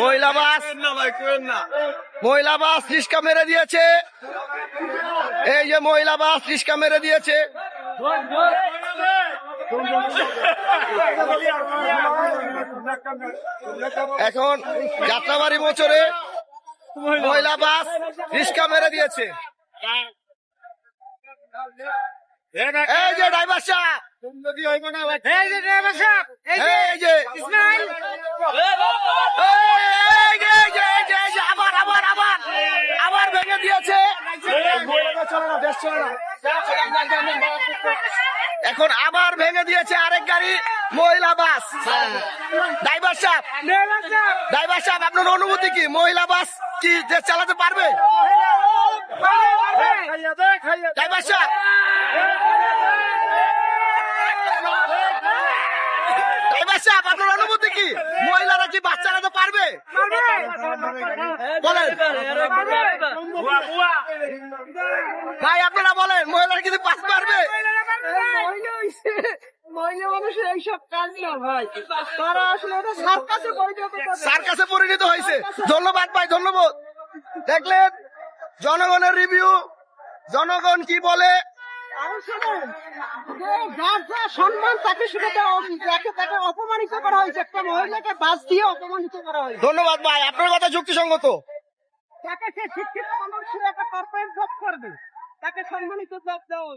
মহিলা বাস মহিলা বাস রিস্কা মেরে দিয়েছে। এই যে মহিলা বাস রিস্কা মেরে দিয়েছে। এখন যাত্রাবাড়ি মোচরে মহিলা বাস রিস্কা মেরে দিয়েছে। এই যে ড্রাইভার সাহেব, আবার ভেঙে দিয়েছে। এখন আবার ভেঙে দিয়েছে আরেক গাড়ি মহিলা বাস। ড্রাইভার সাহেব আপনার অনুভূতি কি? মহিলা বাস কি দেশ চালাতে পারবে? ড্রাইভার সাহেব আপনার অনুভূতি কি? মহিলারা কি বাস চালাতে পারবে? বলেন ভাই, আপনারা বলেন মহিলারা কি বাস পারবে? মহিলা মানুষের এইসব কাজ না ভাই, তারা আসলে সার্কাসে পরিণত হয়েছে। ধন্যবাদ ভাই, ধন্যবাদ। দেখলেন জনগণের রিভিউ, জনগণ কি বলে। যার যা সম্মান তাকে শুধু তাকে অপমানিত করা হয়েছে, একটা মহিলাকে বাস দিয়ে অপমানিত করা হয়েছে। ধন্যবাদ ভাই, আপনার কথা যুক্তিসঙ্গত। তাকে সে শিক্ষিত মানুষ একটা কর্পোরেট জব করবে, তাকে সম্মানিত জব দেওয়া